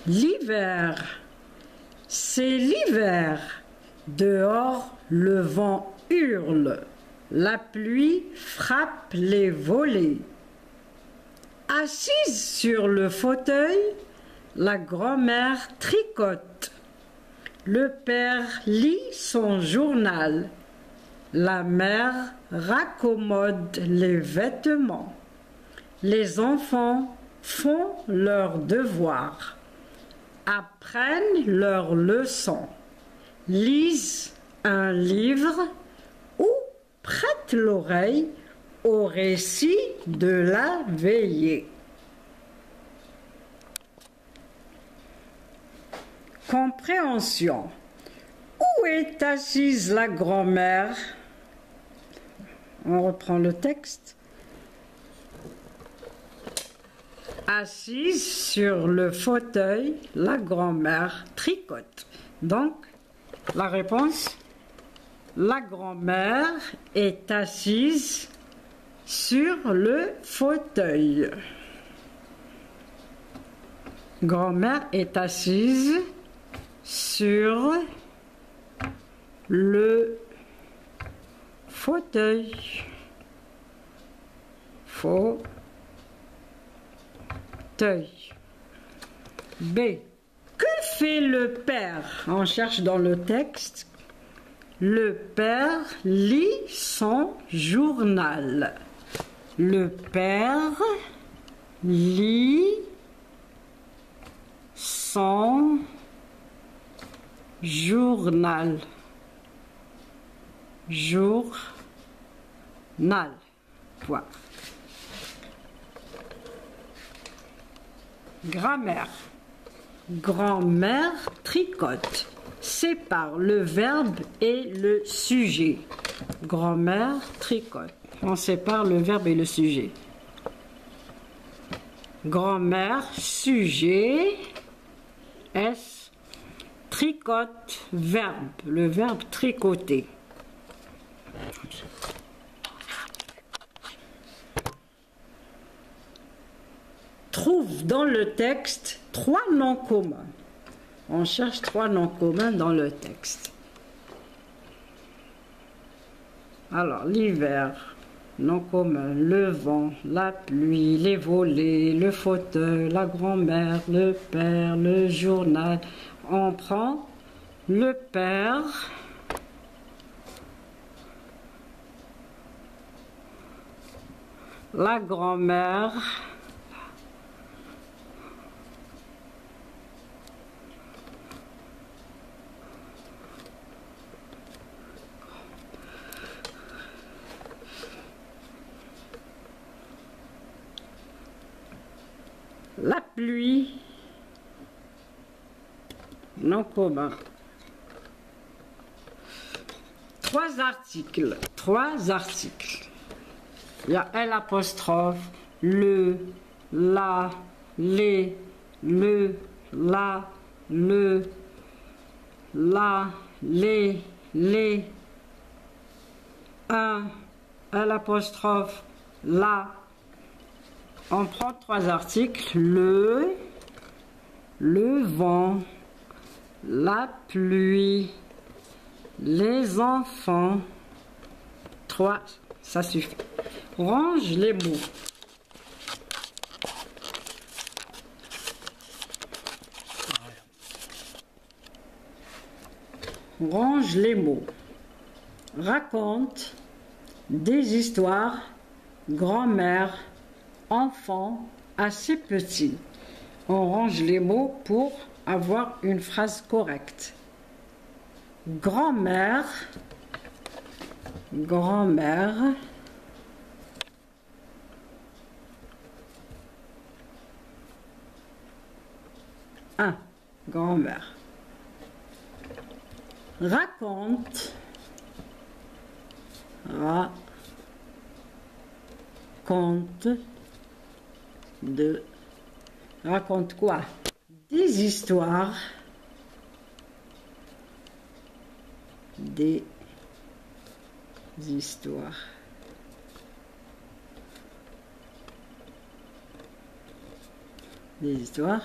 L'hiver, c'est l'hiver. Dehors, le vent hurle. La pluie frappe les volets. Assise sur le fauteuil, la grand-mère tricote. Le père lit son journal. La mère raccommode les vêtements. Les enfants font leurs devoirs, apprennent leurs leçons, lisent un livre ou prêtent l'oreille au récit de la veillée. Compréhension. Où est assise la grand-mère? On reprend le texte. Assise sur le fauteuil, la grand-mère tricote. Donc, la réponse, la grand-mère est assise sur le fauteuil. Grand-mère est assise sur le fauteuil. Fauteuil. B. Que fait le père? On cherche dans le texte. Le père lit son journal. Le père lit son journal. Journal. Point. Grammaire. Grand-mère tricote. Sépare le verbe et le sujet. Grand-mère tricote. On sépare le verbe et le sujet. Grand-mère, sujet, S, tricote, verbe. Le verbe tricoter. Trouve dans le texte 3 noms communs. On cherche 3 noms communs dans le texte. Alors, l'hiver, nom commun, le vent, la pluie, les volets, le fauteuil, la grand-mère, le père, le journal. On prend le père, la grand-mère, la pluie, nom commun. 3 articles. Il y a l'apostrophe, le, la, les, le, la, les, un, l'apostrophe, la. On prend 3 articles, le vent, la pluie, les enfants. 3, ça suffit. Range les mots. Range les mots. Raconte des histoires, grand-mère, enfant, assez petit. On range les mots pour avoir une phrase correcte. Grand-mère, grand-mère, un, grand-mère. Raconte, raconte, de, raconte quoi? Des histoires, des histoires. Des histoires.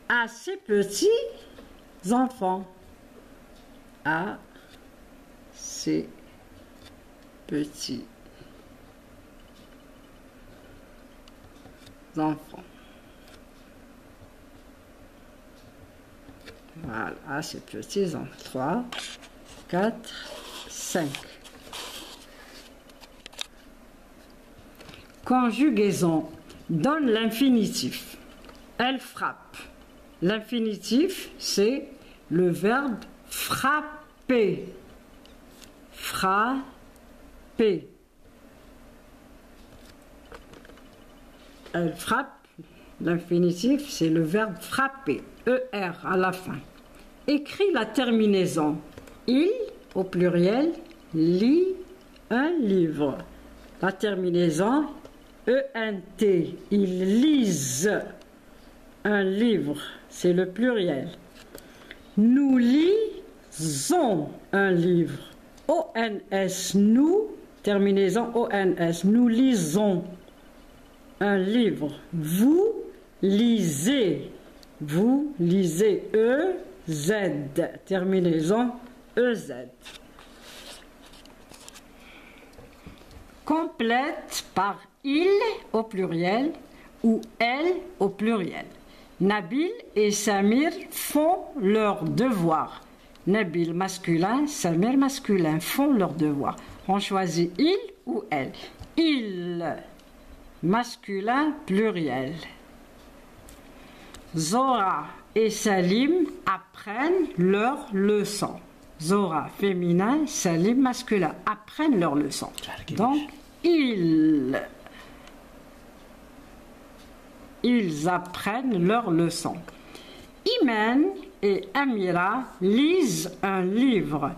à ses petits enfants. À ses petits enfants. Voilà, à ses petits enfants. 3, 4, 5. Conjugaison. Donne l'infinitif. Elle frappe. L'infinitif, c'est le verbe frapper. Frapper. Elle frappe. L'infinitif, c'est le verbe frapper. ER à la fin. Écris la terminaison. Il, au pluriel, lit un livre. La terminaison, ENT. Ils lisent un livre. C'est le pluriel. Nous lisons un livre. ONS, nous, terminaison ONS. Nous lisons un livre. Vous lisez. Vous lisez. EZ, terminaison EZ. Complète par il au pluriel ou elle au pluriel. Nabil et Samir font leur devoir. Nabil masculin, Samir masculin font leur devoir. On choisit il ou elle. Il, masculin pluriel. Zora et Salim apprennent leur leçon. Zora féminin, Salim masculin apprennent leur leçon. Donc, ils apprennent leur leçon. Iman et Amira lisent un livre.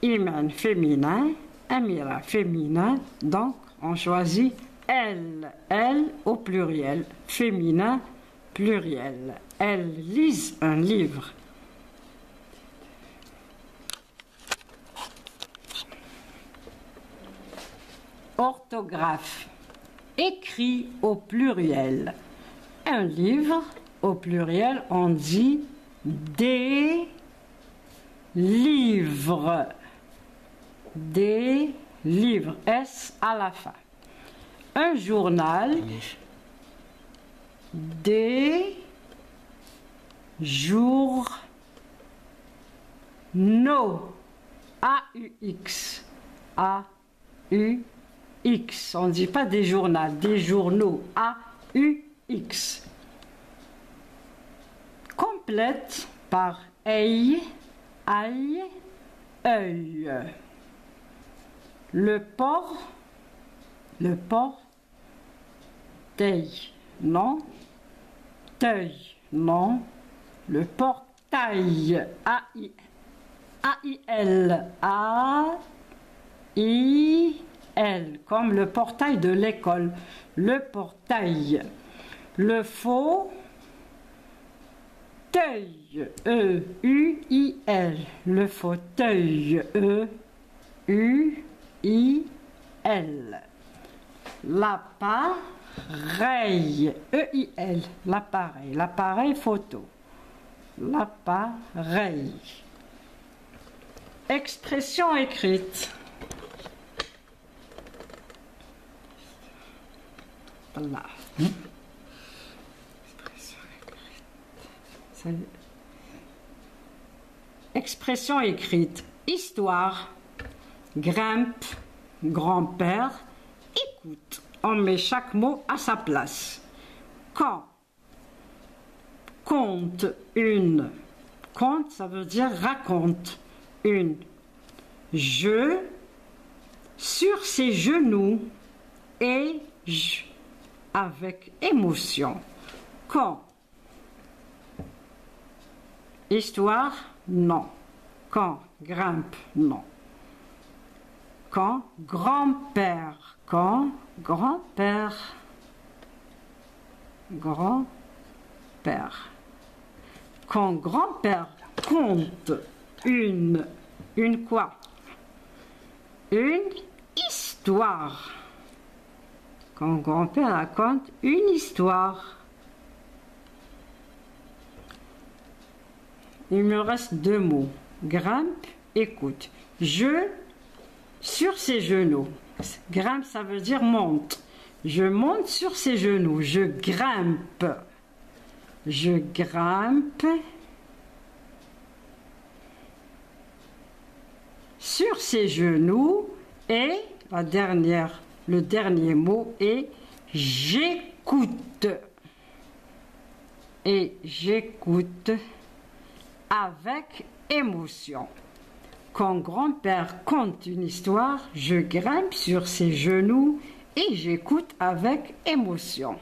Iman féminin, Amira féminin, donc on choisit elle au pluriel, féminin pluriel. Elles lisent un livre. Orthographe. Écrit au pluriel. Un livre, au pluriel, on dit des livres. Des livres. S à la fin. Un journal. Des journaux. A-U-X. A-U-X. On ne dit pas des journaux, des journaux. A-U-X. Complète par œil, aïe, œil. Le portail, non, teuil, non, le portail, A-I-L, A-I-L, comme le portail de l'école, le portail. Le fauteuil, E-U-I-L, le fauteuil, E-U-I-L. L'appareil, E-I-L, l'appareil, l'appareil photo, l'appareil. Expression écrite. Voilà. Expression écrite. Histoire, grimpe, grand-père, écoute. On met chaque mot à sa place. Quand, conte, une. Conte, ça veut dire raconte, une. Je, sur ses genoux, et je, avec émotion. Quand, histoire, non. Quand, grimpe, non. Quand, grand-père. Quand, grand-père. Grand-père. Quand grand-père compte une quoi? Une histoire. Quand grand-père raconte une histoire. Il me reste 2 mots. Grimpe, écoute. Je, sur ses genoux. Grimpe, ça veut dire monte. Je monte sur ses genoux. Je grimpe. Je grimpe sur ses genoux. Et le dernier mot est j'écoute. Et j'écoute avec émotion. Quand grand-père conte une histoire, je grimpe sur ses genoux et j'écoute avec émotion.